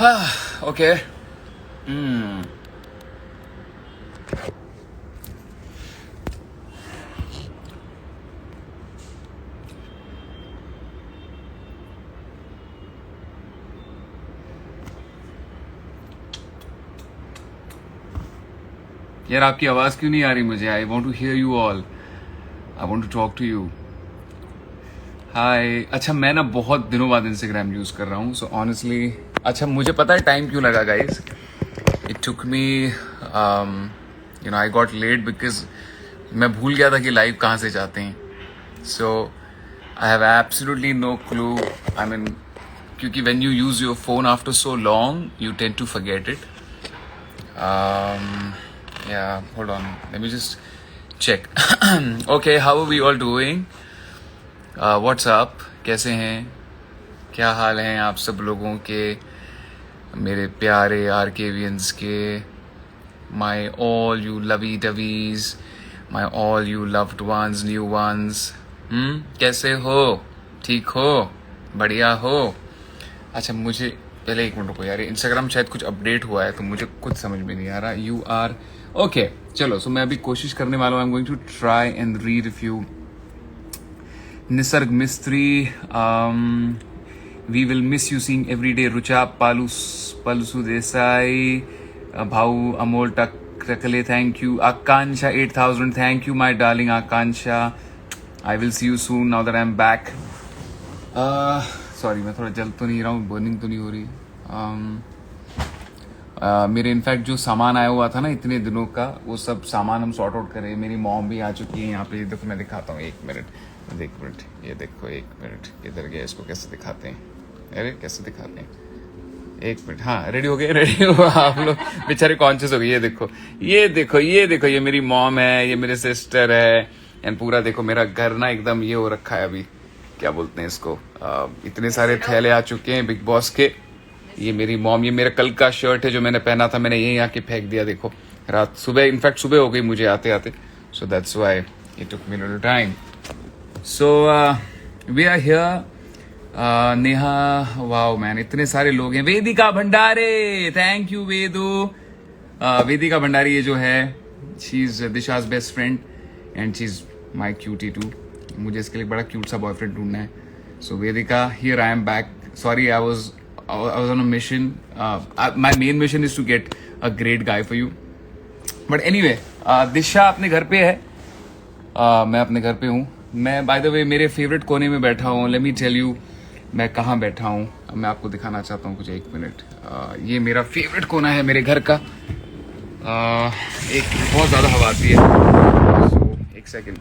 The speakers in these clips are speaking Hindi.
ओके. Hmm. यार आपकी आवाज क्यों नहीं आ रही मुझे? I want to hear you all. I want to talk to you. Hi. अच्छा, मैं ना बहुत दिनों बाद इंस्टाग्राम यूज कर रहा हूँ. सो ऑनेस्टली, अच्छा मुझे पता है टाइम क्यों लगा guys. It took me, I got late because मैं भूल गया था कि लाइव कहाँ से जाते हैं. So I have absolutely no clue. I mean, क्योंकि when you use your phone after so long you tend to forget it. Yeah, hold on. Let me just check. Okay, how are we all doing? What's up? कैसे हैं? क्या हाल हैं आप सब लोगों के, मेरे प्यारे आरकेवियंस के, my all you lovey dovey's, my all you loved ones, new ones. कैसे हो? ठीक हो? बढ़िया हो? अच्छा, मुझे पहले एक मिनट रुको यार, इंस्टाग्राम शायद कुछ अपडेट हुआ है तो मुझे कुछ समझ में नहीं आ रहा. You are okay. चलो, सो मैं अभी कोशिश करने वाला हूँ. I am going to try and read if you. Nisarg Mistry, we will miss you seeing every day. Rucha पलसु देसाई, भाऊ Amol Takle, thank you. Akanksha 8000, thank you my darling Akanksha. I will see you soon now that I am back. Sorry, मैं थोड़ा जल तो नहीं रहा हूँ, बर्निंग तो नहीं हो रही. मेरे इनफैक्ट जो सामान आया हुआ था ना इतने दिनों का, वो सब सामान हम सॉर्ट आउट करें. मेरी मॉम भी आ चुकी है यहाँ पे. देखो मैं दिखाता हूँ, एक मिनट, एक मिनट, ये देखो, एक मिनट, किधर गया, इसको कैसे दिखाते हैं? अरे कैसे दिखाते हैं? एक मिनट. हाँ, रेडी हो गए, रेडी हो आप लोग. बेचारे कॉन्शियस हो गए. ये देखो, ये देखो, ये देखो, ये मेरी मॉम है, ये मेरे सिस्टर है. एंड पूरा देखो मेरा घर ना एकदम ये हो रखा है. अभी क्या बोलते हैं इसको, इतने सारे थैले आ चुके हैं बिग बॉस के. ये मेरी मॉम, ये मेरा कल का शर्ट है जो मैंने पहना था, मैंने यहीं आके फेंक दिया. देखो रात, सुबह, इनफैक्ट सुबह हो गई मुझे आते आते. So that's why it took me little time. So we are here. Neha, wow man, इतने सारे लोग हैं. Vedika Bhandare, thank you Vedu. वेदिका भंडारी ये जो है, she is Disha's best friend and she is my cutie too. मुझे इसके लिए बड़ा क्यूट सा बॉयफ्रेंड ढूंढना है. So Vedika, here I am back. Sorry, I was on a mission. My main mission is to get a great guy for you. But anyway, दिशा अपने घर पे है. मैं अपने घर पे हूँ. मैं बाय द वे मेरे फेवरेट कोने में बैठा हूँ. लेट मी टेल यू मैं कहाँ बैठा हूँ. मैं आपको दिखाना चाहता हूँ कुछ. एक मिनट. ये मेरा फेवरेट कोना है मेरे घर का. एक बहुत ज़्यादा हवा आती है. So, एक second.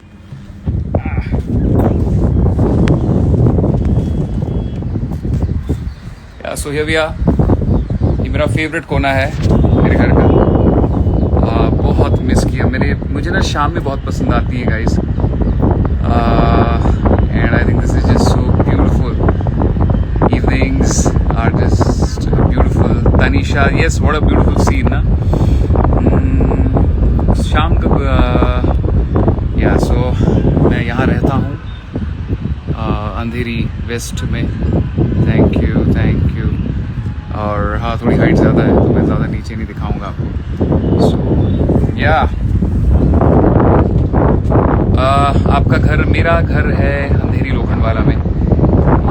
So here we are. ये मेरा फेवरेट कोना है मेरे घर का. बहुत मिस किया. मुझे ना शाम में बहुत पसंद आती है guys. And I think this is just so beautiful. Evenings are just beautiful. Tanisha, yes, what a beautiful scene ना. शाम का या सो मैं यहाँ रहता हूँ अंधेरी वेस्ट में. Thank you, thank you. और हाँ, थोड़ी हाइट ज़्यादा है तो मैं ज़्यादा नीचे नहीं दिखाऊंगा आपको. सो या आपका घर, मेरा घर है अंधेरी लोखंडवाला में.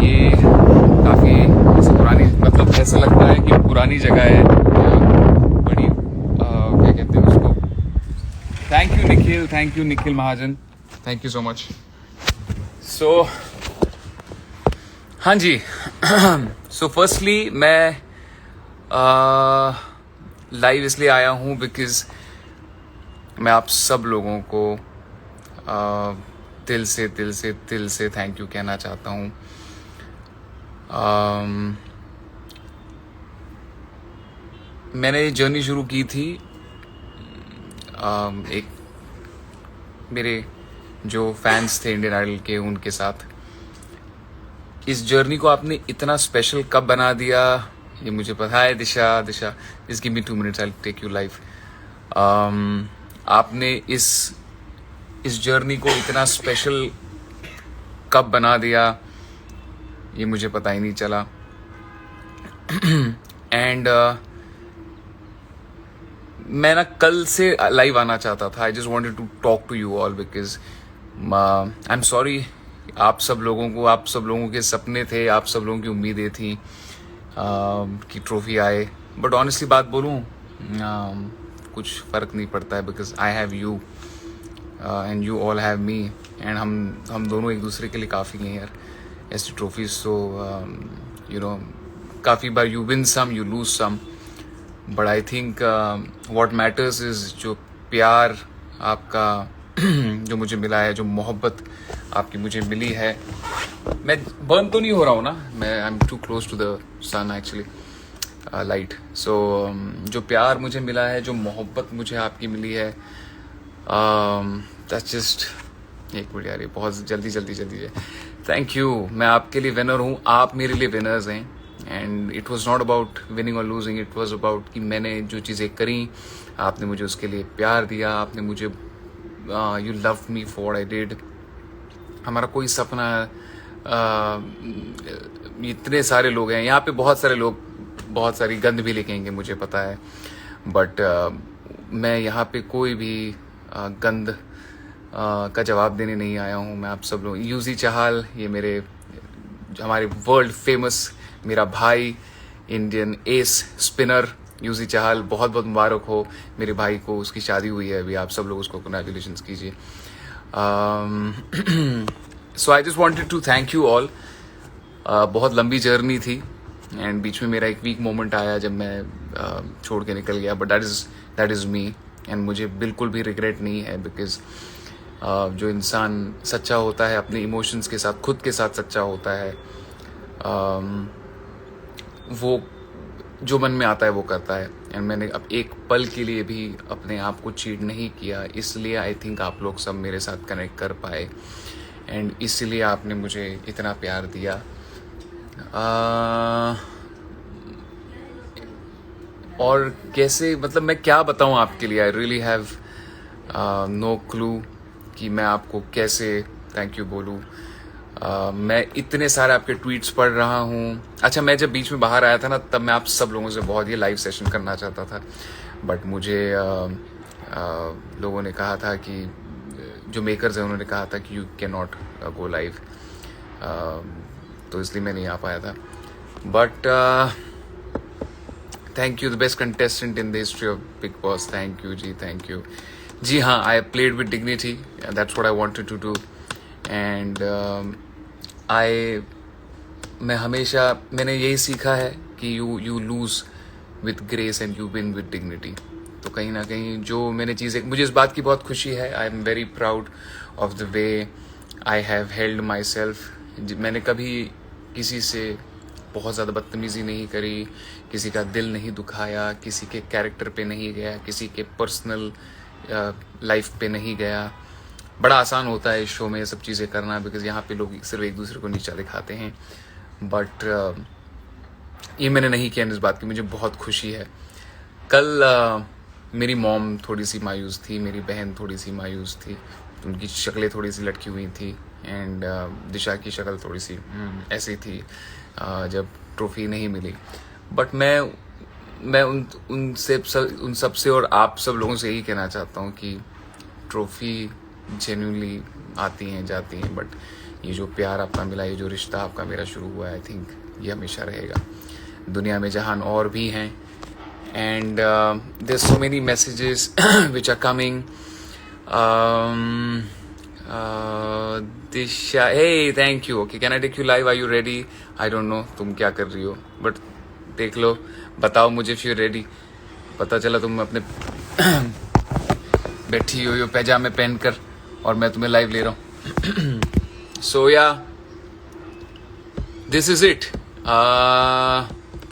ये काफ़ी ऐसे पुरानी, मतलब ऐसा लगता है कि पुरानी जगह है. बड़ी क्या कहते हैं उसको. Thank you Nikhil Mahajan, thank you so much. So हाँ जी. सो फर्स्टली मैं लाइव इसलिए आया हूँ बिकॉज मैं आप सब लोगों को दिल से थैंक यू कहना चाहता हूँ. मैंने ये जर्नी शुरू की थी एक मेरे जो फैंस थे इंडियन आइडल के, उनके साथ. इस जर्नी को आपने इतना स्पेशल कब बना दिया ये मुझे पता है. Disha, just give me 2 minutes, I will take you live. आपने इस जर्नी को इतना स्पेशल कब बना दिया ये मुझे पता ही नहीं चला. एंड मैं ना कल से लाइव आना चाहता था. I just wanted to talk to you all because I am sorry. आप सब लोगों के सपने थे, आप सब लोगों की उम्मीदें थी कि ट्रॉफी आए. बट ऑनेस्टली बात बोलूं, कुछ फ़र्क नहीं पड़ता है because I have you and you all have me. And हम दोनों एक दूसरे के लिए काफ़ी हैं यार ऐसी ट्रॉफीज. सो यू नो, काफ़ी बार you win some, you lose some, but I think what matters is जो प्यार आपका जो मुझे मिला है, जो मोहब्बत आपकी मुझे मिली है. मैं बर्न तो नहीं हो रहा हूँ ना, मैं I am too close to the sun actually, light. So जो प्यार मुझे मिला है, जो मोहब्बत मुझे आपकी मिली है, दैट्स जस्ट. एक मिनट यार, ये बहुत जल्दी. Thank you. मैं आपके लिए विनर हूँ, आप मेरे लिए विनर्स हैं. And it was not about winning और लूजिंग, इट वॉज अबाउट कि मैंने जो चीज़ें करी, आपने मुझे उसके लिए प्यार दिया, आपने मुझे you love me for I did. हमारा कोई सपना, इतने सारे लोग हैं यहाँ पे, बहुत सारे लोग बहुत सारी गंद भी लेके आएंगे मुझे पता है, बट मैं यहाँ पे कोई भी गंद का जवाब देने नहीं आया हूँ. मैं आप सब लोग, यूजी चाहल, ये हमारे वर्ल्ड फेमस मेरा भाई, इंडियन एस स्पिनर यूजी चाहल, बहुत बहुत मुबारक हो मेरे भाई को, उसकी शादी हुई है अभी. आप सब लोग उसको कंग्रेचुलेशंस कीजिए. So I just wanted to thank you all. बहुत लंबी जर्नी थी एंड बीच में मेरा एक वीक मोमेंट आया जब मैं छोड़ के निकल गया, but that is me. And मुझे बिल्कुल भी रिग्रेट नहीं है बिकॉज जो इंसान सच्चा होता है अपने इमोशंस के साथ, खुद के साथ सच्चा होता है, वो जो मन में आता है वो करता है. एंड मैंने अब एक पल के लिए भी अपने आप को चीट नहीं किया, इसलिए आई थिंक आप लोग सब मेरे साथ कनेक्ट कर पाए एंड इसलिए आपने मुझे इतना प्यार दिया. और कैसे, मतलब मैं क्या बताऊं आपके लिए, I really have no clue कि मैं आपको कैसे थैंक यू बोलूं. मैं इतने सारे आपके ट्वीट्स पढ़ रहा हूँ. अच्छा, मैं जब बीच में बाहर आया था ना, तब मैं आप सब लोगों से बहुत ही लाइव सेशन करना चाहता था, बट मुझे लोगों ने कहा था कि, जो मेकर्स हैं उन्होंने कहा था कि you can not go live, तो इसलिए मैं नहीं आ पाया था. But thank you, the best contestant in the history of Bigg Boss. Thank you ji, thank you ji. हाँ, I played with dignity, that's what I wanted to do. And मैं हमेशा, मैंने यही सीखा है कि you lose with grace and you win with dignity. तो कहीं ना कहीं जो मैंने चीज़ें, मुझे इस बात की बहुत खुशी है. I am very proud of the way I have held my self. मैंने कभी किसी से बहुत ज़्यादा बदतमीज़ी नहीं करी, किसी का दिल नहीं दुखाया, किसी के कैरेक्टर पे नहीं गया, किसी के पर्सनल लाइफ पे नहीं गया. बड़ा आसान होता है इस शो में ये सब चीज़ें करना बिकॉज यहाँ पे लोग सिर्फ एक दूसरे को नीचा दिखाते हैं, बट ये मैंने नहीं किया. इस बात की मुझे बहुत खुशी है. कल मेरी मॉम थोड़ी सी मायूस थी, मेरी बहन थोड़ी सी मायूस थी, उनकी शक्लें थोड़ी सी लटकी हुई थी एंड दिशा की शक्ल थोड़ी सी ऐसी थी जब ट्रॉफी नहीं मिली. बट मैं उन सब से और आप सब लोगों से यही कहना चाहता हूँ कि ट्रॉफी जेन्युइनली आती हैं जाती हैं, बट ये जो प्यार आपका मिला, ये जो रिश्ता आपका मेरा शुरू हुआ है, आई थिंक ये हमेशा रहेगा. दुनिया में जहान और भी हैं and there so many messages which are coming. Disha, hey thank you. Okay, can I take you live, are you ready? I don't know तुम क्या कर रही हो, बट देख लो, बताओ मुझे इफ यू रेडी. पता चला तुम अपने बैठी हो पैजामे पहनकर और मैं तुम्हें लाइव ले रहा हूँ. सो या, this is it.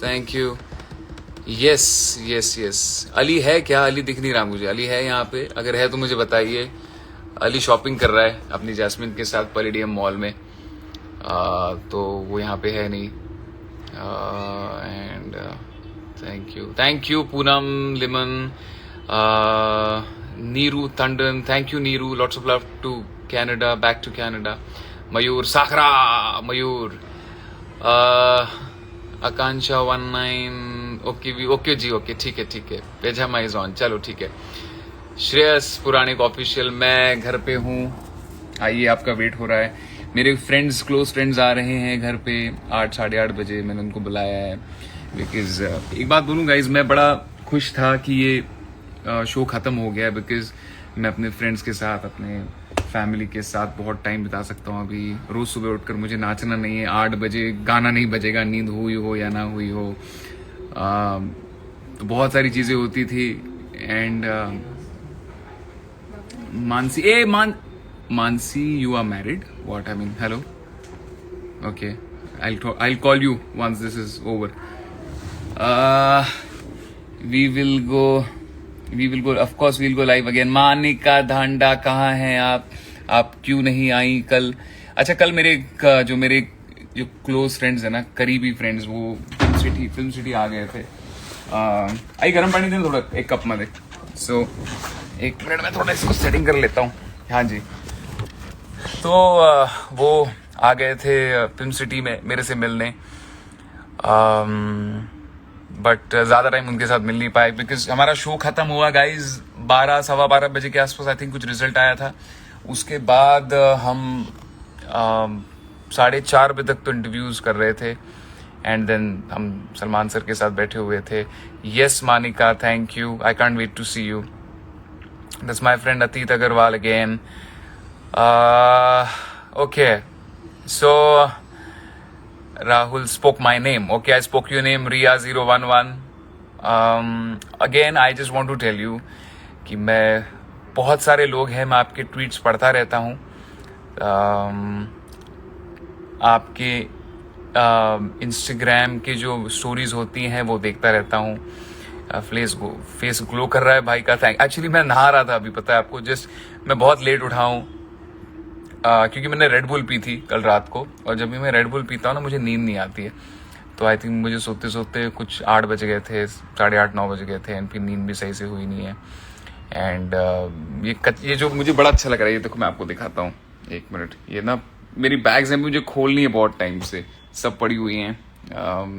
Thank you. Yes. Ali है क्या? अली दिख नहीं रहा मुझे. अली है यहाँ पे? अगर है तो मुझे बताइए. अली शॉपिंग कर रहा है अपनी जैस्मिन के साथ पैलेडियम मॉल में, तो वो यहाँ पे है नहीं. And thank you Poonam Liman, Neeru Tandon, thank you Neeru, lots of love to Canada, back to Canada. Mayur Sakhra, Mayur. Akanksha 19, okay ji, okay, ठीक है, पेजामा इज ऑन, चलो ठीक है। श्रेयस पुराणिक ऑफिशियल, मैं घर पे हूँ, आइए, आपका वेट हो रहा है। मेरे फ्रेंड्स, क्लोज फ्रेंड्स आ रहे हैं घर पे 8 साढ़े 8 बजे, मैंने उनको बुलाया है। बिकॉज एक बात बोलूँ गाइज, मैं बड़ा खुश था कि ये शो खत्म हो गया, बिकॉज मैं अपने फ्रेंड्स के साथ, अपने फैमिली के साथ बहुत टाइम बिता सकता हूँ। अभी रोज सुबह उठकर मुझे नाचना नहीं है, 8 बजे गाना नहीं बजेगा, नींद हुई हो या ना हुई हो। तो बहुत सारी चीजें होती थी। And Mansi, you are married? What? I mean, hello? Okay. I'll call you once this is over. We will go, of course we'll go live again. Manika Dhanda, कहाँ हैं आप क्यों नहीं आई कल? अच्छा, कल मेरे जो क्लोज फ्रेंड्स है ना, करीबी फ्रेंड्स, वो फिल्म सिटी आ गए थे। आई गर्म पानी देना थोड़ा, एक कप में दे। सो एक मिनट में थोड़ा इसको सेटिंग कर लेता हूँ। हाँ जी, तो वो आ गए थे फिल्म सिटी में मेरे से मिलने, बट ज़्यादा टाइम उनके साथ मिल नहीं पाए, बिकॉज हमारा शो ख़त्म हुआ गाइज 12 सवा 12 बजे के आसपास, आई थिंक कुछ रिजल्ट आया था। उसके बाद हम 4:30 बजे तक तो इंटरव्यूज़ कर रहे थे, एंड देन हम सलमान सर के साथ बैठे हुए थे। Yes Manika, thank you, I can't wait to see you. That's my friend Atit Agarwal again. Okay, so Rahul spoke my name. Okay, I spoke your name, Ria011. Again, I just want to tell you कि मैं, बहुत सारे लोग हैं, मैं आपके ट्वीट्स पढ़ता रहता हूँ, आपके इंस्टाग्राम के जो स्टोरीज होती हैं वो देखता रहता हूँ। फेस ग्लो कर रहा है भाई का, थैंक। एक्चुअली मैं नहा रहा था अभी, पता है आपको, जस्ट मैं बहुत लेट उठा हूँ क्योंकि मैंने रेड बुल पी थी कल रात को, और जब भी मैं रेड बुल पीता हूँ ना, मुझे नींद नहीं आती है। तो आई थिंक मुझे सोते सोते कुछ 8 बज गए थे, 8:30 9 बज गए थे, एंड फिर नींद भी सही से हुई नहीं है। एंड ये जो मुझे बड़ा अच्छा लग रहा है, ये देखो मैं आपको दिखाता हूँ, एक मिनट। ये ना मेरी बैग्स हैं, मुझे खोलनी है बहुत टाइम से, सब पड़ी हुई हैं।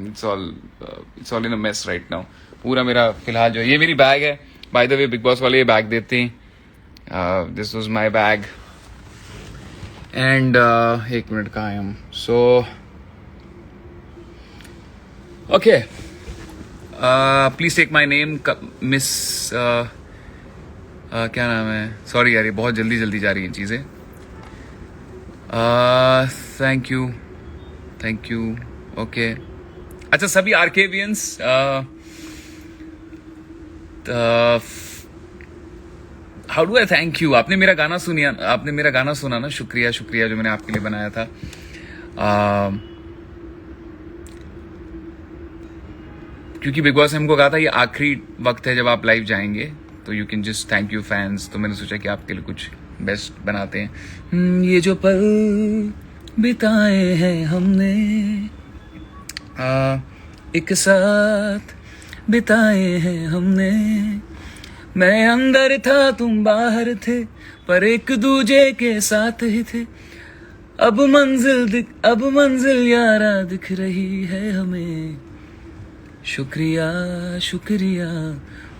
It's all in a mess right now. पूरा मेरा फिलहाल जो ये मेरी बैग है, by the way Bigg Boss वाले ये बैग देते हैं। This was my bag. And एक मिनट, कहाँ है हम? So okay, please take my name miss, क्या नाम है? सॉरी यार, ये बहुत जल्दी जा रही हैं चीज़ें। Thank you. ओके, अच्छा, सभी आर्केवियंस, how do I thank you? आपने मेरा गाना सुना ना, शुक्रिया जो मैंने आपके लिए बनाया था। क्योंकि बिग बॉस ने हमको कहा था ये आखिरी वक्त है जब आप लाइव जाएंगे, तो you can just thank you fans. तो मैंने सोचा कि आपके लिए कुछ बेस्ट बनाते हैं। ये जो पल बिताए हैं हमने एक साथ बिताए हैं हमने, मैं अंदर था तुम बाहर थे, पर एक दूजे के साथ ही थे। अब मंजिल यारा दिख रही है हमें। शुक्रिया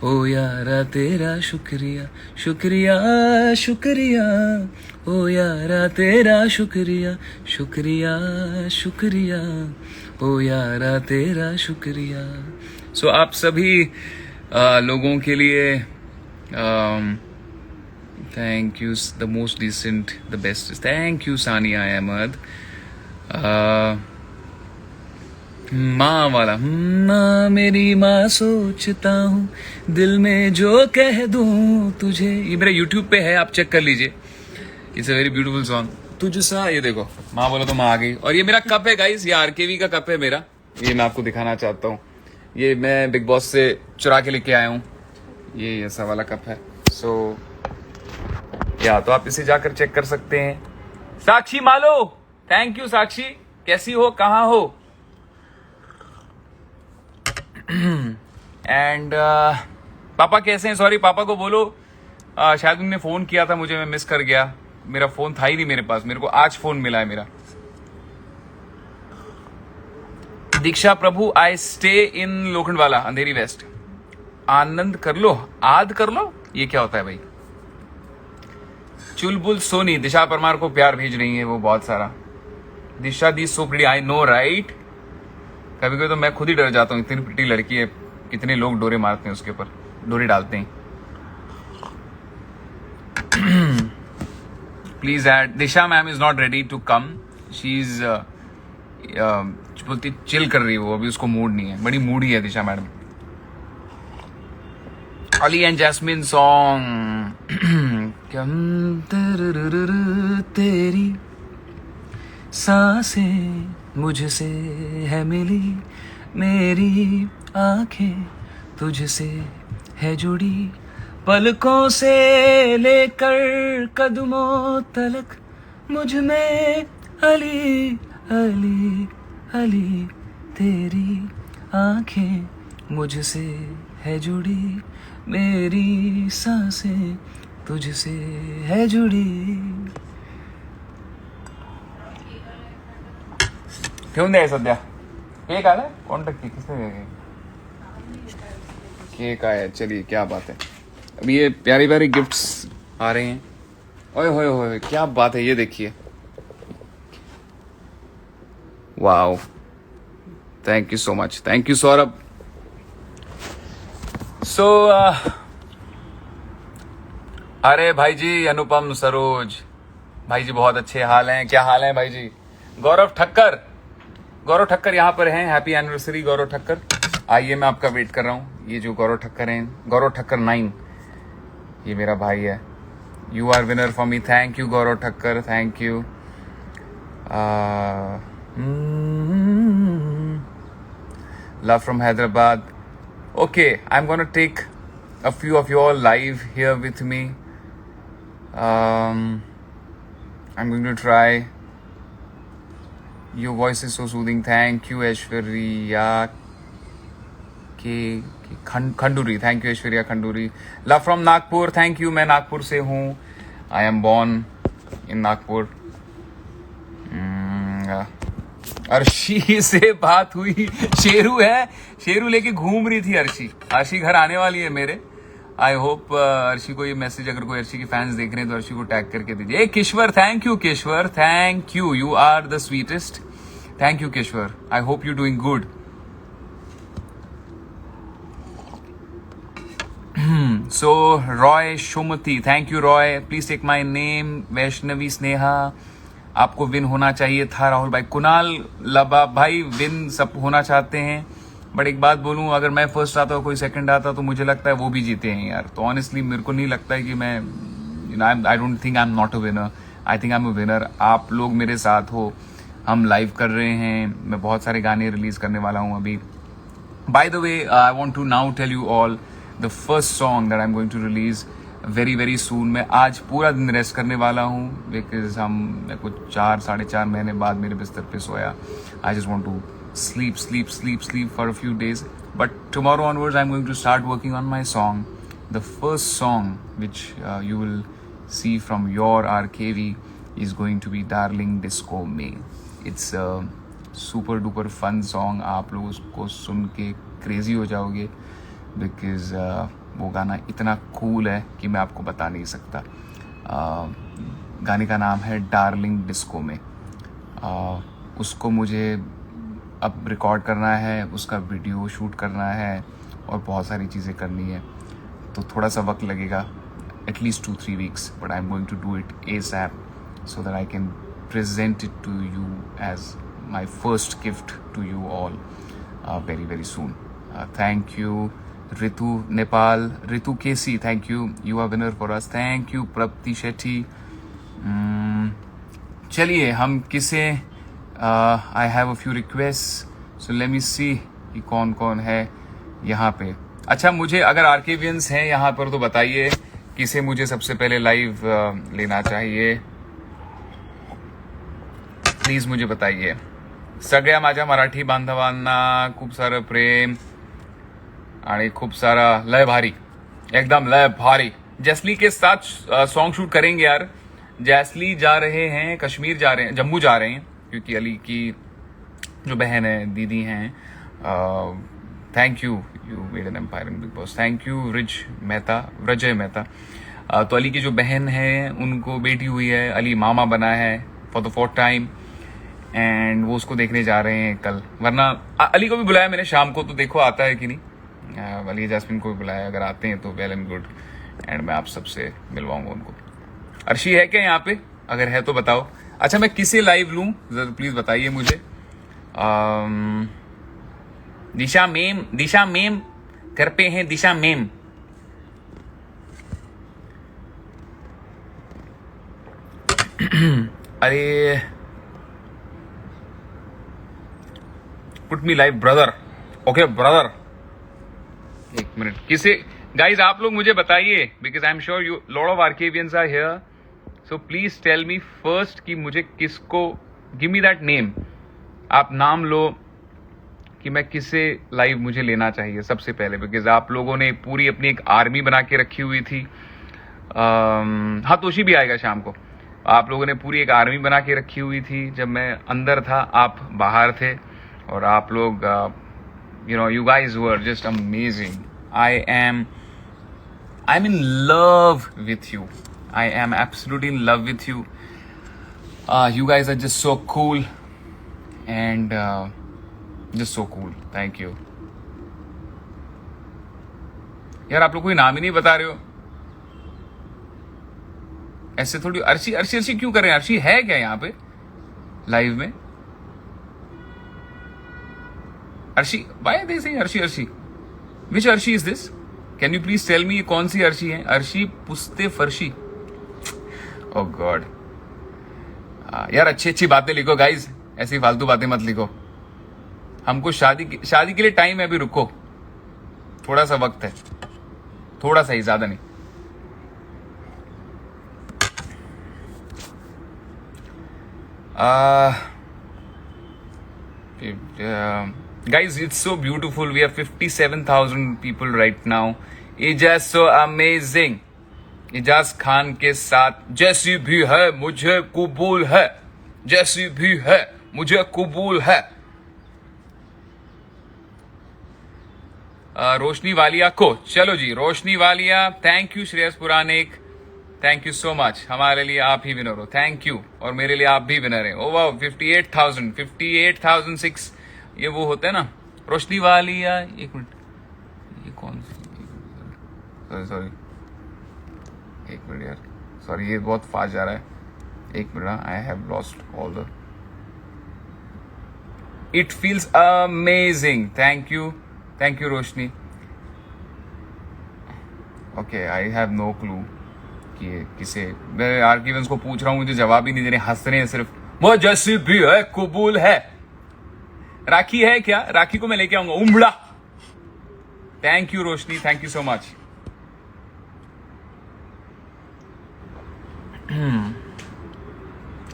ओ यारा तेरा, शुक्रिया ओ यारा तेरा, शुक्रिया ओ यारा तेरा, शुक्रिया। सो आप सभी लोगों के लिए thank you, the most decent, the best, thank you Sania Ahmed. माँ वाला, माँ मेरी माँ सोचता हूँ, दिल में जो कह दूँ तुझे, ये मेरा यूट्यूब पे है, आप चेक कर लीजिए। It's a very beautiful song. तुझसा, ये देखो, माँ बोला तो माँ आ गई। और ये मेरा कप है गाइस, ये आरकेवी का कप है मेरा, ये मैं आपको दिखाना चाहता हूँ। ये मैं बिग बॉस से चुरा के लेके आया हूँ, ये ऐसा वाला कप है। सो या तो आप इसे जाकर चेक कर सकते हैं। साक्षी मालो, थैंक यू साक्षी, कैसी हो, कहाँ हो? एंड पापा कैसे हैं? सॉरी, पापा को बोलो शायद उन्होंने फोन किया था मुझे, मैं मिस कर गया, मेरा फोन था ही नहीं मेरे पास, मेरे को आज फोन मिला है मेरा। Diksha Prabhu, I stay in Lokhandwala, Andheri west. आनंद कर लो, आद कर लो, ये क्या होता है भाई? चुलबुल सोनी, दिशा परमार को प्यार भेज रही है वो बहुत सारा। दिशा दी so pretty, I know right. कभी कभी तो मैं खुद ही डर जाता हूँ, इतनी प्रिटी लड़की है, कितने लोग डोरे मारते हैं उसके ऊपर, डोरे डालते हैं। Please add, Disha ma'am is not ready to come, she is बोलती चिल कर रही है वो, अभी उसको मूड नहीं है, बड़ी मूडी है Disha madam. Ali and Jasmin song. तेरी सांसें मुझसे है मिली, मेरी आंखें तुझसे है जुड़ी, पलकों से लेकर कदमों तलक मुझ में अली अली अली, तेरी आंखें मुझसे है जुड़ी, मेरी सांसें तुझसे है जुड़ी। क्यों दे सद्या केक आला है? कौन टक्की किसने केक आया? चलिए क्या बात है। अभी ये प्यारी प्यारी गिफ्ट्स आ रहे हैं। ओए होए होए क्या बात है, ये देखिए। Wow, thank you so much, thank you Saurabh. So अरे भाई जी अनुपम सरोज भाई जी बहुत अच्छे हाल हैं। क्या हाल है भाई जी? गौरव ठक्कर यहाँ पर हैं। हैप्पी एनिवर्सरी गौरव ठक्कर। आइए, मैं आपका वेट कर रहा हूँ। ये जो गौरव ठक्कर हैं, गौरव ठक्कर 9, ये मेरा भाई है। You are winner for me. Thank you Gaurav Thakkar, thank you. Love from Hyderabad. Okay, I am gonna take a few of you all live here with me. I'm going to try. Your voice is so soothing. Thank you Aishwarya Khanduri. Thank you Aishwarya Khanduri. Love from Nagpur. Thank you. मैं नागपुर से हूँ. I am born in Nagpur. Arshi से बात हुई। शेरू है, शेरू लेके घूम रही थी अर्शी घर आने वाली है मेरे। आई होप अर्शी को ये मैसेज, अगर कोई अर्शी के फैंस देख रहे हैं तो अर्शी को टैग करके दीजिए। Kishwar, thank you Kishwar, thank you, you are the sweetest. Thank you Kishwar, I hope you doing good. So Roy Shomti, thank you Roy. Please take my name. Vaishnavi Sneha, आपको विन होना चाहिए था राहुल भाई। कुणाल लबाब भाई, विन सब होना चाहते हैं, बट एक बात बोलूं, अगर मैं फर्स्ट आता और कोई सेकंड आता तो मुझे लगता है वो भी जीते हैं यार। तो ऑनेस्टली मेरे को नहीं लगता है कि मैं, I don't think I am not a winner, I think I am a winner. आप लोग मेरे साथ हो, हम लाइव कर रहे हैं, मैं बहुत सारे गाने रिलीज करने वाला हूं अभी। By the way, I want to now tell you all the first song that I am going to release very very soon. मैं आज पूरा दिन रेस्ट करने वाला हूँ बिकॉज मैं कुछ 4-4.5 महीने बाद मेरे बिस्तर पे सोया। I just want to sleep for a few days, but tomorrow onwards I'm going to start working on my song. The first song which you will see from your RKV is going to be Darling Disco Me. It's a super duper fun song. आप लोग उसको सुन के crazy हो जाओगे because वो गाना इतना cool है कि मैं आपको बता नहीं सकता। गाने का नाम है Darling Disco Me। उसको मुझे अब रिकॉर्ड करना है, उसका वीडियो शूट करना है और बहुत सारी चीज़ें करनी है, तो थोड़ा सा वक्त लगेगा, at least 2-3 weeks, but I am going to do it ASAP so that I can present it to you as my first gift to you all very very soon. Thank you Ritu Nepal, Ritu KC, thank you, you are winner for us. Thank you Prapti Shetty. चलिए हम किसे I have a few requests, so let me see कि कौन कौन है यहाँ पे। अच्छा, मुझे अगर आर्केवियंस हैं यहाँ पर तो बताइए किसे मुझे सबसे पहले लाइव लेना चाहिए, प्लीज मुझे बताइए। सगळ्या माझ्या मराठी बांधवांना खूप सारं प्रेम आणि खूप सारा लय भारी, एकदम लय भारी। जैसली के साथ सॉन्ग शूट करेंगे यार। जैसली जा रहे हैं, कश्मीर जा रहे हैं, जम्मू जा रहे हैं, क्योंकि अली की जो बहन है, दीदी हैं, thank you, you made an empire in Bigg Boss. Thank you Vijay Mehta. तो अली की जो बहन है उनको बेटी हुई है, अली मामा बना है for the fourth time, and वो उसको देखने जा रहे हैं कल। वरना अली को भी बुलाया मैंने शाम को, तो देखो आता है कि नहीं। अली जैस्मिन को भी बुलाया, अगर आते हैं तो वेल एंड गुड, एंड मैं आप सबसे मिलवाऊंगा उनको। अर्शी है क्या यहाँ पे? अगर है तो बताओ। अच्छा, मैं किसे लाइव लूं जरा प्लीज बताइए मुझे। दिशा मेम घर पे हैं, दिशा मेम। अरे put me live brother. Okay brother, एक मिनट। किसे गाइज आप लोग मुझे बताइए, because I am sure you lot of आर्केवियंस are here, so please tell me first कि मुझे किसको, गिव मी दैट नेम। आप नाम लो कि मैं किसे लाइव मुझे लेना चाहिए सबसे पहले, बिकॉज आप लोगों ने पूरी अपनी एक आर्मी बना के रखी हुई थी। हाँ, तोशी भी आएगा शाम को। आप लोगों ने पूरी एक आर्मी बना के रखी हुई थी जब मैं अंदर था, आप बाहर थे, और आप लोग you guys were just amazing. I'm in love with you. I am absolutely in love with you. You guys are just so cool and just so cool. Thank you. यार आप लोग कोई नाम ही नहीं बता रहे हो, ऐसे थोड़ी। अर्शी अर्शी अर्शी क्यों कर रहे हैं? अर्शी है क्या यहाँ पे लाइव में? Arshi, why are they saying Arshi Arshi? Which Arshi is this? Can you please tell me ये कौन सी अर्शी है? अर्शी पुस्ते फर्शी। Oh God. यार अच्छी अच्छी बातें लिखो गाइज, ऐसी फालतू बातें मत लिखो। हमको शादी के लिए टाइम है, अभी रुको, थोड़ा सा वक्त है, थोड़ा सा ही, ज्यादा नहीं। Guys, it's so beautiful. We have 57,000 people right now. It's just so amazing. Ijaz Khan के साथ जैसी भी है मुझे कबूल है, जैसी भी है मुझे कबूल है। रोशनी वालिया को, चलो जी Roshni Walia, thank you. Shreyas Puranik, thank you so much. हमारे लिए आप ही विनर हो, थैंक यू। और मेरे लिए आप भी विनर हैं। ओ वाह, 58,006 ये वो होते हैं ना, रोशनी वालिया। एक मिनट, ये कौन सी? सॉरी एक मिनट यार, सॉरी ये बहुत फास्ट जा रहा है। एक minute, I have lost all the. It feels amazing, thank you Roshni. Okay, I have no clue कि किसे। मैं आर्किवेंस को पूछ रहा हूँ, मुझे जवाब ही नहीं दे रहे, हंस रहे हैं सिर्फ। वो जैसी भी है कबूल है। राखी है क्या? राखी को मैं लेके आऊंगा, उमड़ा। Thank you Roshni, thank you so much.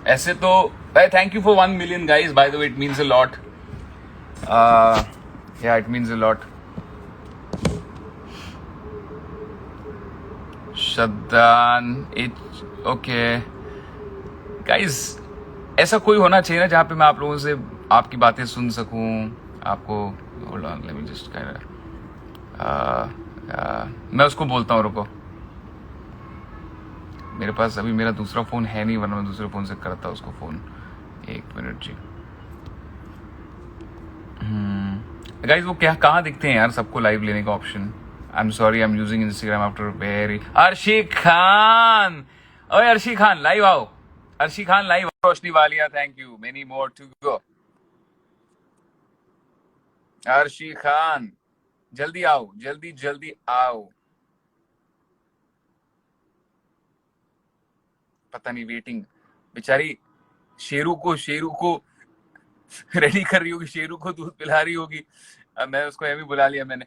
ऐसे तो thank you for 1 million guys, by the way, it means a lot. Yeah it means a lot. Shadan, it okay guys, ऐसा कोई होना चाहिए ना जहां पे मैं आप लोगों से आपकी बातें सुन सकूं। आपको hold on, let me just मैं उसको बोलता हूँ, रुको। मेरे पास अभी मेरा दूसरा फोन है नहीं, वरना मैं दूसरे फोन से करता उसको फोन। एक मिनट जी। गाइज वो क्या कहाँ दिखते हैं यार सबको लाइव लेने का option? I am sorry, I am using Instagram after very. Arshi Khan, ओए अर्शी खान लाइव आओ, Arshi Khan live. Roshni Walia, thank you, many more to go. Arshi Khan जल्दी आओ, जल्दी जल्दी आओ। पता नहीं, वेटिंग। बेचारी शेरू को रेडी कर रही होगी, शेरू को दूध पिला रही होगी। अब मैं उसको भी बुला लिया मैंने।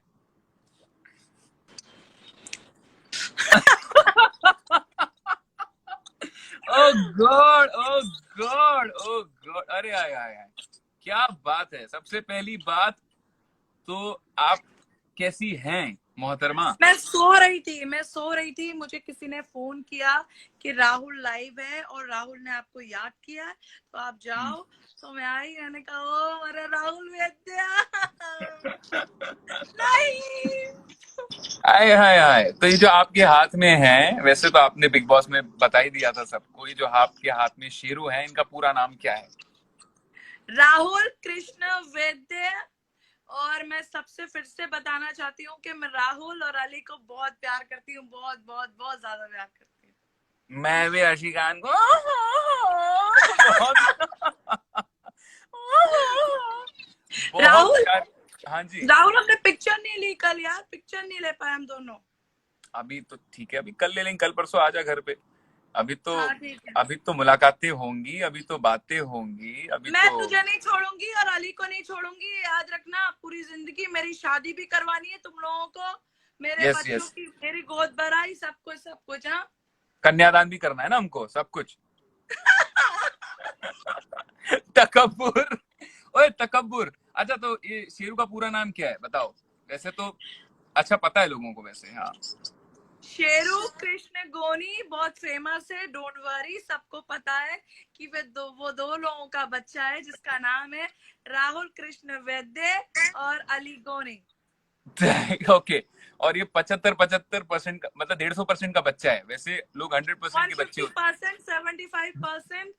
ओह गॉड, ओह गॉड, ओह गॉड, अरे आय आय आय, क्या बात है। सबसे पहली बात तो आप कैसी हैं मोहतरमा। मैं सो रही थी, मुझे किसी ने फोन किया कि राहुल लाइव है और राहुल ने आपको याद किया है, तो आप जाओ। तो मैं आई, मैंने कहा ओ अरे राहुल वैद्या नहीं। आय हाय हाय, तो ये जो आपके हाथ में है, वैसे तो आपने बिग बॉस में बता ही दिया था सबको, ये जो आपके हाथ में शेरू है, इनका पूरा नाम क्या है? राहुल कृष्ण वैद्य। और मैं सबसे फिर से बताना चाहती हूँ कि मैं राहुल और अली को बहुत प्यार करती हूँ, बहुत बहुत बहुत ज्यादा प्यार करती हूँ। मैं भी अर्शी खान को बहुत बहुत राहुल प्यार। हाँ जी। राहुल हमने पिक्चर नहीं ली कल यार, पिक्चर नहीं ले पाए हम दोनों। अभी तो ठीक है, अभी कल ले लेंगे, कल परसों आ जा घर पे। अभी तो हाँ ठीक है। अभी तो मुलाकातें होंगी, अभी तो बातें होंगी, अभी मैं तो। तुझे नहीं छोड़ूंगी और अली को नहीं छोड़ूंगी, याद रखना पूरी जिंदगी। मेरी शादी भी करवानी है तुम लोगों को, मेरे यस बच्चों यस, की, मेरी गोद भराई, सब कुछ सब कुछ। हाँ कन्यादान भी करना है ना हमको, सब कुछ। तकब्बुर। ओए तकब्बुर। अच्छा, तो ये शेरू का पूरा नाम क्या है बताओ? वैसे तो अच्छा पता है लोगों को वैसे, हाँ। शेरू कृष्ण गोनी बहुत फेमस है, डोंट वरी, सबको पता है कि वो दो लोगों का बच्चा है जिसका नाम है राहुल कृष्ण वैद्य और अली गोनी। ओके। और ये 75% का मतलब 150% का बच्चा है, वैसे लोग 100% के बच्चे होते 150%, 75%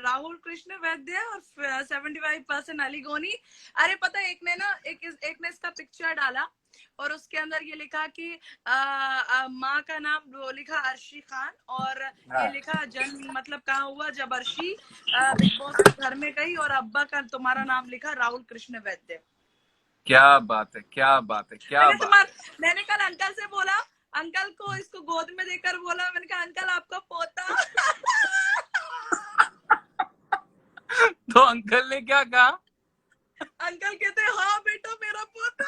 राहुल कृष्ण वैद्य और 75% अली गोनी। अरे पता है, एक ने इसका पिक्चर डाला और उसके अंदर ये लिखा कि माँ का नाम वो लिखा अर्शी खान, और हैं। ये हाँ। लिखा जन्म मतलब कहाँ हुआ, जब अर्शी बिग बॉस के घर में गई, और अब्बा का तुम्हारा नाम लिखा राहुल कृष्ण वैद्य। क्या बात है, क्या बात है, क्या बात है। मैंने कल अंकल से बोला, अंकल को इसको गोद में देकर बोला, मैंने कहा अंकल आपका पोता। तो अंकल ने क्या कहा? अंकल कहते हाँ बेटा मेरा पोता।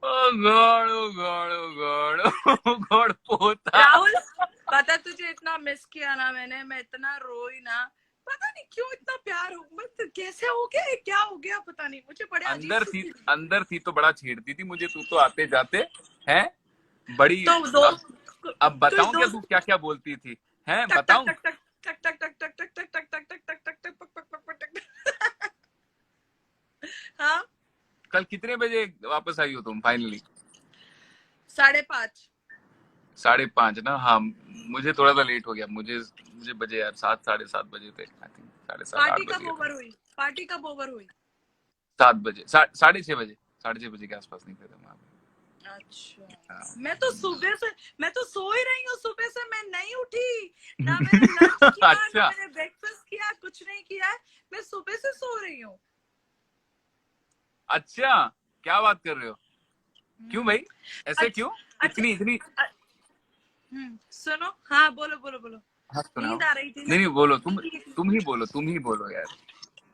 ओ गॉड, ओ गॉड, ओ गॉड, ओ गॉड, पोता। राहुल, पता तुझे इतना मिस किया ना मैंने, मैं इतना रोई ना, पता नहीं क्यों इतना प्यार हो, मतलब कैसे हो गया, क्या हो गया पता नहीं, मुझे बड़े अजीब अंदर सी थी, फीलिंग। अंदर थी तो बड़ा छेड़ती थी मुझे, तू तो आते जाते हैं बड़ी। तो दो अब अब कुछ बताऊं क्या, तू दोस्त क्या क्या बोलती थी? हैं टक टक बताऊं? टक टक टक टक टक टक टक टक टक टक टक टक टक पक पक पक टक टक। हाँ कल कितने बजे वापस आई हो तुम फाइनली? 5:30। 5:30 ना, हाँ। मुझे थोड़ा सा लेट हो गया, मुझे मुझे बजे यार 7, 7:30 बजे थे, आई थिंक 7:30, 8 पार्टी बज कब गए थे। ओवर हुई, पार्टी कब ओवर हुई? 7 बजे, 6:30 बजे, 6:30 बजे के आसपास निकले थे वहां पे। अच्छा। हाँ। मैं तो सो ही रही हूँ, सुबह से मैं नहीं उठी, ना मैंने लंच किया, ना अच्छा, मैंने ब्रेकफास्ट किया, कुछ नहीं किया है, मैं सुबह से सो रही हूँ। अच्छा, क्या बात कर रहे हो? क्यों भाई, ऐसे अच्छा क्यों? अच्छा। इतनी इतनी। सुनो, हाँ बोलो बोलो बोलो। हाँ सुनाओ। नींद आ रही थी नहीं ना, नहीं, बोलो तुम। इसलिए। तुम ही बोलो, तुम ही बोलो यार।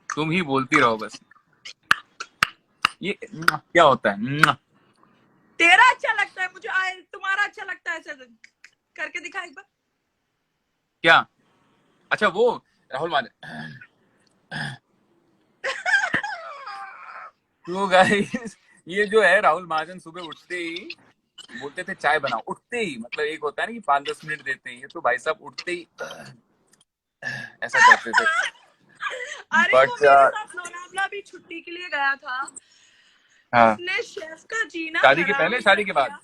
तुम ही बोलती रहो बस। ये क्या होता है? तेरा अच्छा लगता है मुझे, तुम्हारा अच्छा लगता है, ऐसे करके दिखा एक बार। क्या? अच्छा वो राहुल मान। तो गाइस, ये जो है राहुल महाजन सुबह उठते ही बोलते थे चाय बनाओ, उठते ही, मतलब एक होता है ना कि 5-10 मिनट देते हैं, ये तो भाई साहब उठते ही ऐसा करते थे। अरे वो बट मेरे साथ लोनावला भी छुट्टी के लिए गया था, हाँ। उसने शेफ का जीना शादी के हराम पहले, कर शादी के बाद? दिया।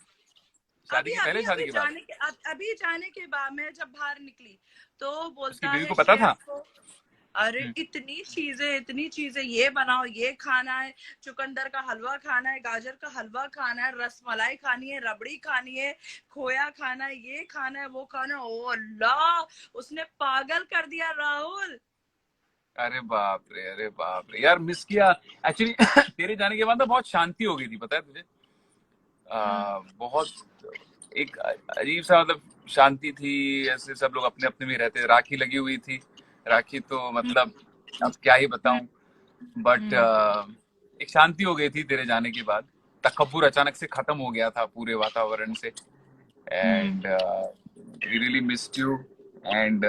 शादी के पहले, शादी के बाद? अभी जाने के बाद मैं जब बाहर निकली तो उसकी बोलता बीवी है को पता शेफ था? को, अरे हम्म। इतनी चीजें, ये बनाओ, ये खाना है, चुकंदर का हलवा खाना है, गाजर का हलवा खाना है, रस मलाई खानी है, रबड़ी खानी है, खोया खाना है, ये खाना है, वो खाना है। ओ अल्लाह, उसने पागल कर दिया राहुल। अरे बाप रे, अरे बाप रे, यार मिस किया। एक्चुअली तेरे जाने के बाद ना बहुत शांति हो गई थी, पता है तुझे? बहुत एक अजीब सा मतलब शांति थी, ऐसे सब लोग अपने अपने में रहते थे, राखी लगी हुई थी। राखी तो मतलब अब क्या ही बताऊं। बट एक शांति हो गई थी तेरे जाने के बाद। तकब्बुर अचानक से खत्म हो गया था पूरे वातावरण से। And we really missed you. And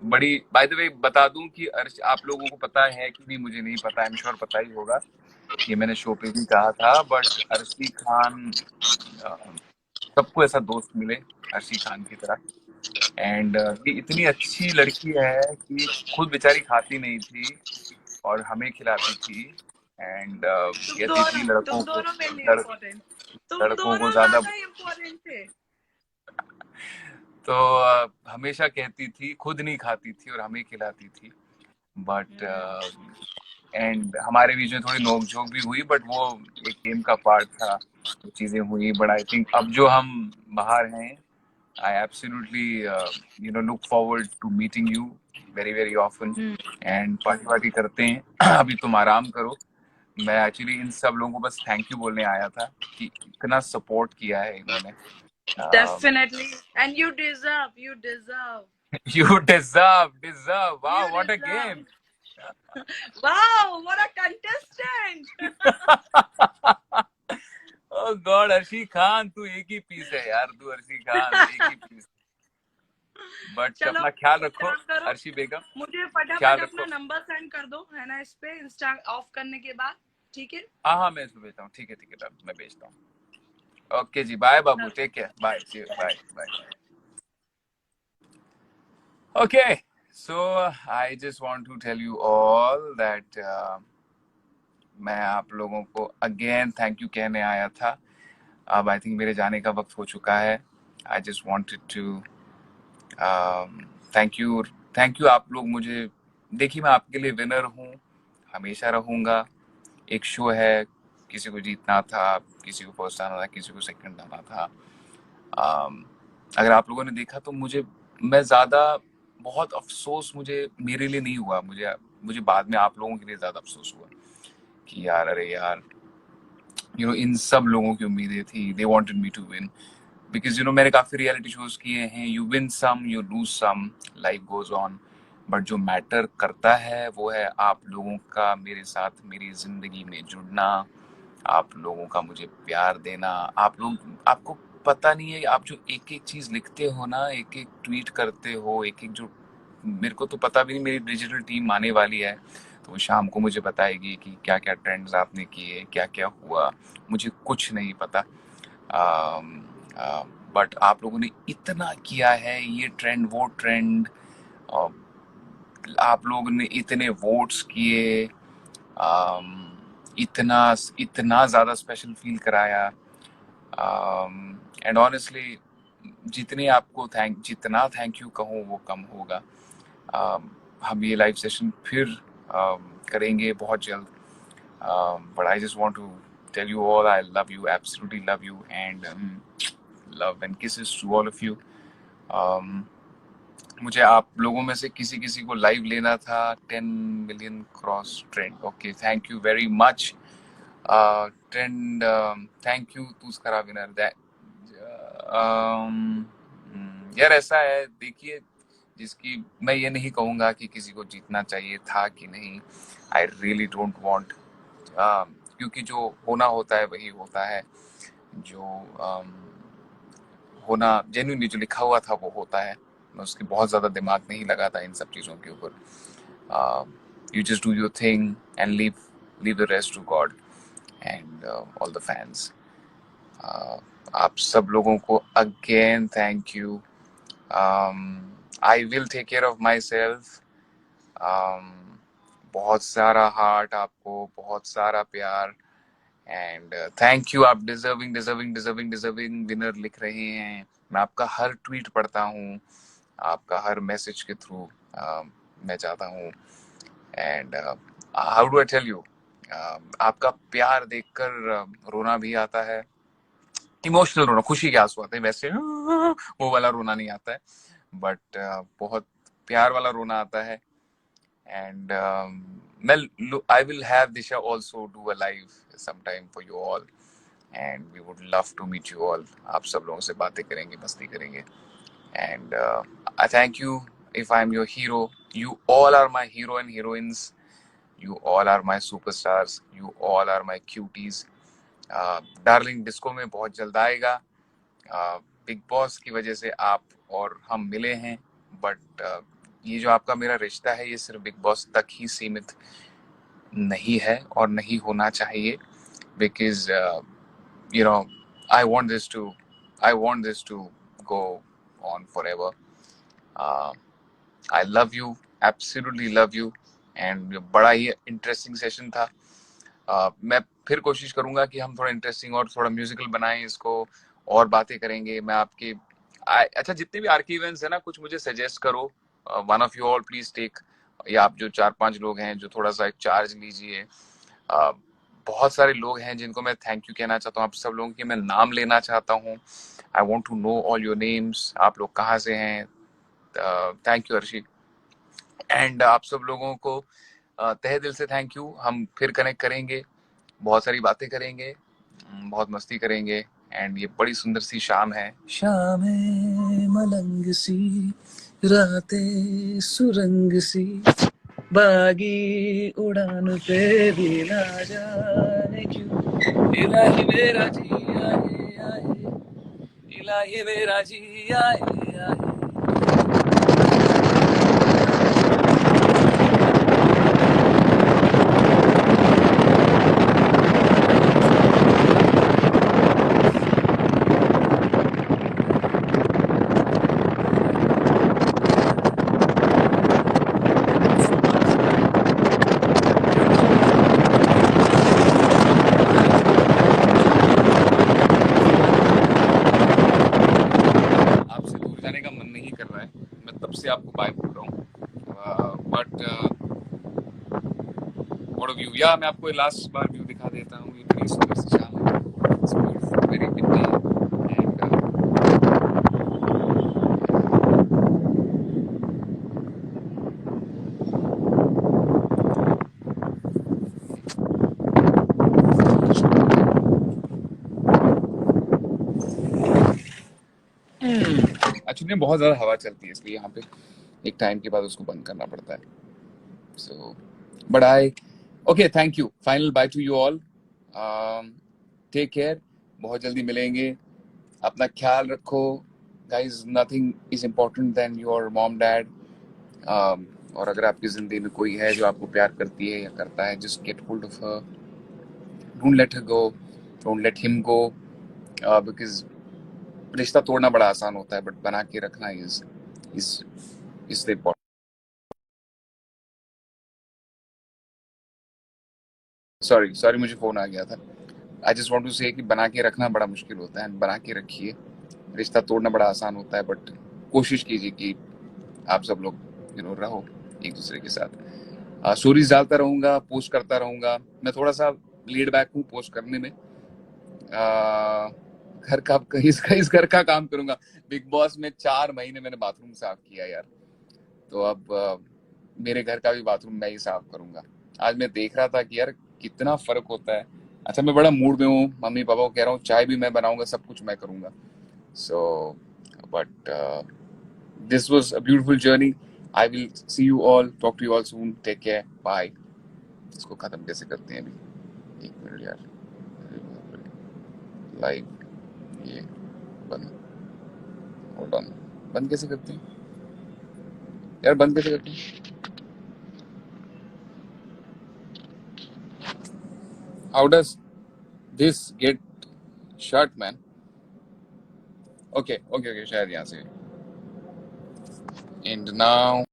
बड़ी बाय द वे बता दूं कि आप लोगों को पता है कि नहीं मुझे नहीं पता, आई एम श्योर पता ही होगा ये मैंने शो पे भी कहा था, बट अर्शी खान, अ, सबको ऐसा दोस्त मिले अर्शी खान की तरह। एंड ये इतनी अच्छी लड़की है कि खुद बेचारी खाती नहीं थी और हमें खिलाती थी। एंड कहती थी तुम लड़कों को, दोनों मेरे लिए लड़, इम्पोर्टेंट, तुम लड़कों को दोनों ज्यादा। ज्यादा इम्पोर्टेंट थे। तो हमेशा कहती थी, खुद नहीं खाती थी और हमें खिलाती थी। बट एंड हमारे बीच में थोड़ी नोक-झोंक भी हुई, बट वो एक गेम का पार्ट था, तो चीजें हुई। बट आई थिंक अब जो हम बाहर हैं, I absolutely look forward to meeting you very very often, and party वार्टी करते हैं। अभी तुम आराम करो। मैं एक्चुअली इन सब लोगों को बस थैंक यू बोलने आया था कि इतना सपोर्ट किया है इन्होंने। Definitely, and you deserve, You deserve. Wow, you what a deserve. game. Wow, what a contestant! Oh God, Arshi Khan तू एक ही पीस है यार, तू अर्शी खान एक ही पीस। बट चलो अपना ख्याल रखो काम करो, अर्शी बेगम, मुझे ख्याल फटाफट रखो। अपना नंबर सेंड कर दो, है ना, इस पे इंस्टा ऑफ करने के बाद, ठीक है? हाँ हाँ, मैं इसको भेजता हूँ। ठीक है डन, मैं भेजता हूँ। ओके जी, बाय बाबू, take care, bye, bye bye. Okay, so I just want to tell you all that मैं आप लोगों को अगेन थैंक यू कहने आया था। अब आई थिंक मेरे जाने का वक्त हो चुका है। I just wanted to thank you, thank you. आप लोग मुझे, देखिए मैं आपके लिए विनर हूँ, हमेशा रहूँगा। एक शो है, किसी को जीतना था, किसी को फर्स्ट आना था, किसी को सेकंड आना था। अगर आप लोगों ने देखा तो मैं ज़्यादा, बहुत अफसोस मुझे मेरे लिए नहीं हुआ, मुझे मुझे बाद में आप लोगों के लिए ज़्यादा अफसोस हुआ कि यार, अरे यार, इन सब लोगों की उम्मीदें थी, they wanted me to win. Because मैंने काफ़ी रियलिटी शोज किए हैं, you win some, you lose some, life goes on. But जो मैटर करता है वो है आप लोगों का मेरे साथ मेरी ज़िंदगी में जुड़ना, आप लोगों का मुझे प्यार देना। आपको पता नहीं है, आप जो एक एक चीज़ लिखते हो ना, एक एक ट्वीट करते हो, एक एक जो, मेरे को तो पता भी नहीं, मेरी डिजिटल टीम आने वाली है तो वो शाम को मुझे बताएगी कि क्या क्या ट्रेंड्स आपने किए, क्या क्या हुआ, मुझे कुछ नहीं पता। बट आप लोगों ने इतना किया है, ये ट्रेंड वो ट्रेंड, आप लोगों ने इतने वोट्स किए, इतना इतना ज़्यादा स्पेशल फील कराया। एंड ऑनेस्टली, जितना थैंक यू कहूँ वो कम होगा। हम ये लाइव सेशन फिर करेंगे बहुत जल्द। But I just want to tell you all, I love you, absolutely love you, and love and kisses to all of you. मुझे आप लोगों में से किसी किसी को लाइव लेना था। 10 million cross trend, okay, thank you very much. Trend, thank you, तूज करा विनर दैट। यार ऐसा है, देखिए, जिसकी, मैं ये नहीं कहूँगा कि किसी को जीतना चाहिए था कि नहीं, आई रियली डोंट वांट, क्योंकि जो होना होता है वही होता है, जो होना जेन्युइनली जो लिखा हुआ था वो होता है। मैं उसकी बहुत ज़्यादा दिमाग नहीं लगाता इन सब चीज़ों के ऊपर। You just do your thing and leave the rest to God and all the fans. आप सब लोगों को again thank you. I will take care of myself. बहुत सारा हार्ट आपको, बहुत सारा प्यार, एंड थैंक यू। आप deserving deserving deserving deserving winner लिख रहे हैं। मैं आपका हर ट्वीट पढ़ता हूँ, आपका हर मैसेज के थ्रू मैं जाता हूँ। And how do I tell you, आपका प्यार देखकर रोना भी आता है, इमोशनल रोना, खुशी के आंसू आते हैं, वैसे वो वाला रोना नहीं आता है, बट बहुत प्यार वाला रोना आता है। And I will have Disha also do a live sometime for you all, and we would love to meet you all. आप सब लोगों से बातें करेंगे, मस्ती करेंगे, and I thank you. If I'm your hero, you all are my hero and heroines. You all are my superstars. You all are my cuties. Darling disco में बहुत जल्द आएगा। बिग बॉस की वजह से आप और हम मिले हैं, बट ये जो आपका मेरा रिश्ता है ये सिर्फ बिग बॉस तक ही सीमित नहीं है और नहीं होना चाहिए, because you know I want this to I want this to go on forever. uh, I love you, absolutely love you, and बड़ा ही इंटरेस्टिंग सेशन था. मैं फिर कोशिश करूंगा कि हम थोड़ा इंटरेस्टिंग और थोड़ा म्यूजिकल बनाएं इसको, और बातें करेंगे. मैं आपके अच्छा जितने भी आर्की इवेंट्स है ना, कुछ मुझे सजेस्ट करो. One of you all please take, या आप जो 4-5 लोग हैं जो थोड़ा सा एक चार्ज लीजिए. अ, बहुत सारे लोग हैं जिनको मैं थैंक यू कहना चाहता हूँ. आप सब लोगों के मैं नाम लेना चाहता हूँ. I want to know all your names. आप लोग कहाँ से हैं? Thank you Arshi. एंड आप सब लोगों को तहे दिल से थैंक यू. हम फिर कनेक्ट करेंगे, बहुत सारी बातें करेंगे, बहुत मस्ती करेंगे. एंड ये बड़ी सुंदर सी शाम है. शाम है मलंग सी, रातें सुरंग सी, बागी उड़ान पे भी ना जाने क्यों, इलाही मेरा जी आए आए, इलाही मेरा जी आए आए. आपसे दूर जाने का मन नहीं कर रहा है, मैं तब से आपको बाय बोल रहा हूँ. बट व्हाट व्यू, या मैं आपको लास्ट बार व्यू दिखा देता हूँ. ये बड़ी सुंदर सी शाम है. It's beautiful, very windy, and actually बहुत ज्यादा हवा चलती है, इसलिए यहाँ पे एक टाइम के बाद उसको बंद करना पड़ता है. So but I okay, thank you. Final bye to you all. Take care. बहुत जल्दी मिलेंगे. अपना ख्याल रखो guys. Nothing is important then your mom dad. और अगर आपकी जिंदगी में कोई है जो आपको प्यार करती है या करता है, just get hold of her. Don't let her go, don't let him go, because रिश्ता तोड़ना बड़ा आसान होता है, बट बना के रखना is is the important. Sorry sorry, मुझे फोन आ गया था. आई जस्ट वांट टू से कि बना के रखना बड़ा मुश्किल होता है, बना के रखिए. रिश्ता तोड़ना बड़ा आसान होता है, बट कोशिश कीजिए कि आप सब लोग रहो एक दूसरे के साथ. स्टोरीज डालता रहूंगा, पोस्ट करता रहूंगा. मैं थोड़ा सा लीड बैक हूँ पोस्ट करने में. घर का इस घर का काम करूंगा. बिग बॉस में 4 महीने मैंने बाथरूम साफ किया यार, तो अब मेरे घर का भी बाथरूम मैं ही साफ करूंगा. आज मैं देख रहा था कि यार कितना फर्क होता है. अच्छा मैं बड़ा मूड में हूँ, मम्मी पापा को कह रहा हूँ चाय भी मैं बनाऊंगा, सब कुछ मैं करूंगा. So but this was a beautiful journey. I will see you all, talk to you all soon. Take care, bye. इसको खत्म कैसे करते हैं अभी? 1 मिनट यार. लाइव ये बंद, होल्ड ऑन. बंद कैसे करते हैं यार? बंद कैसे करते हैं? How does this get shut man? Okay okay okay, शायद यहाँ से. And now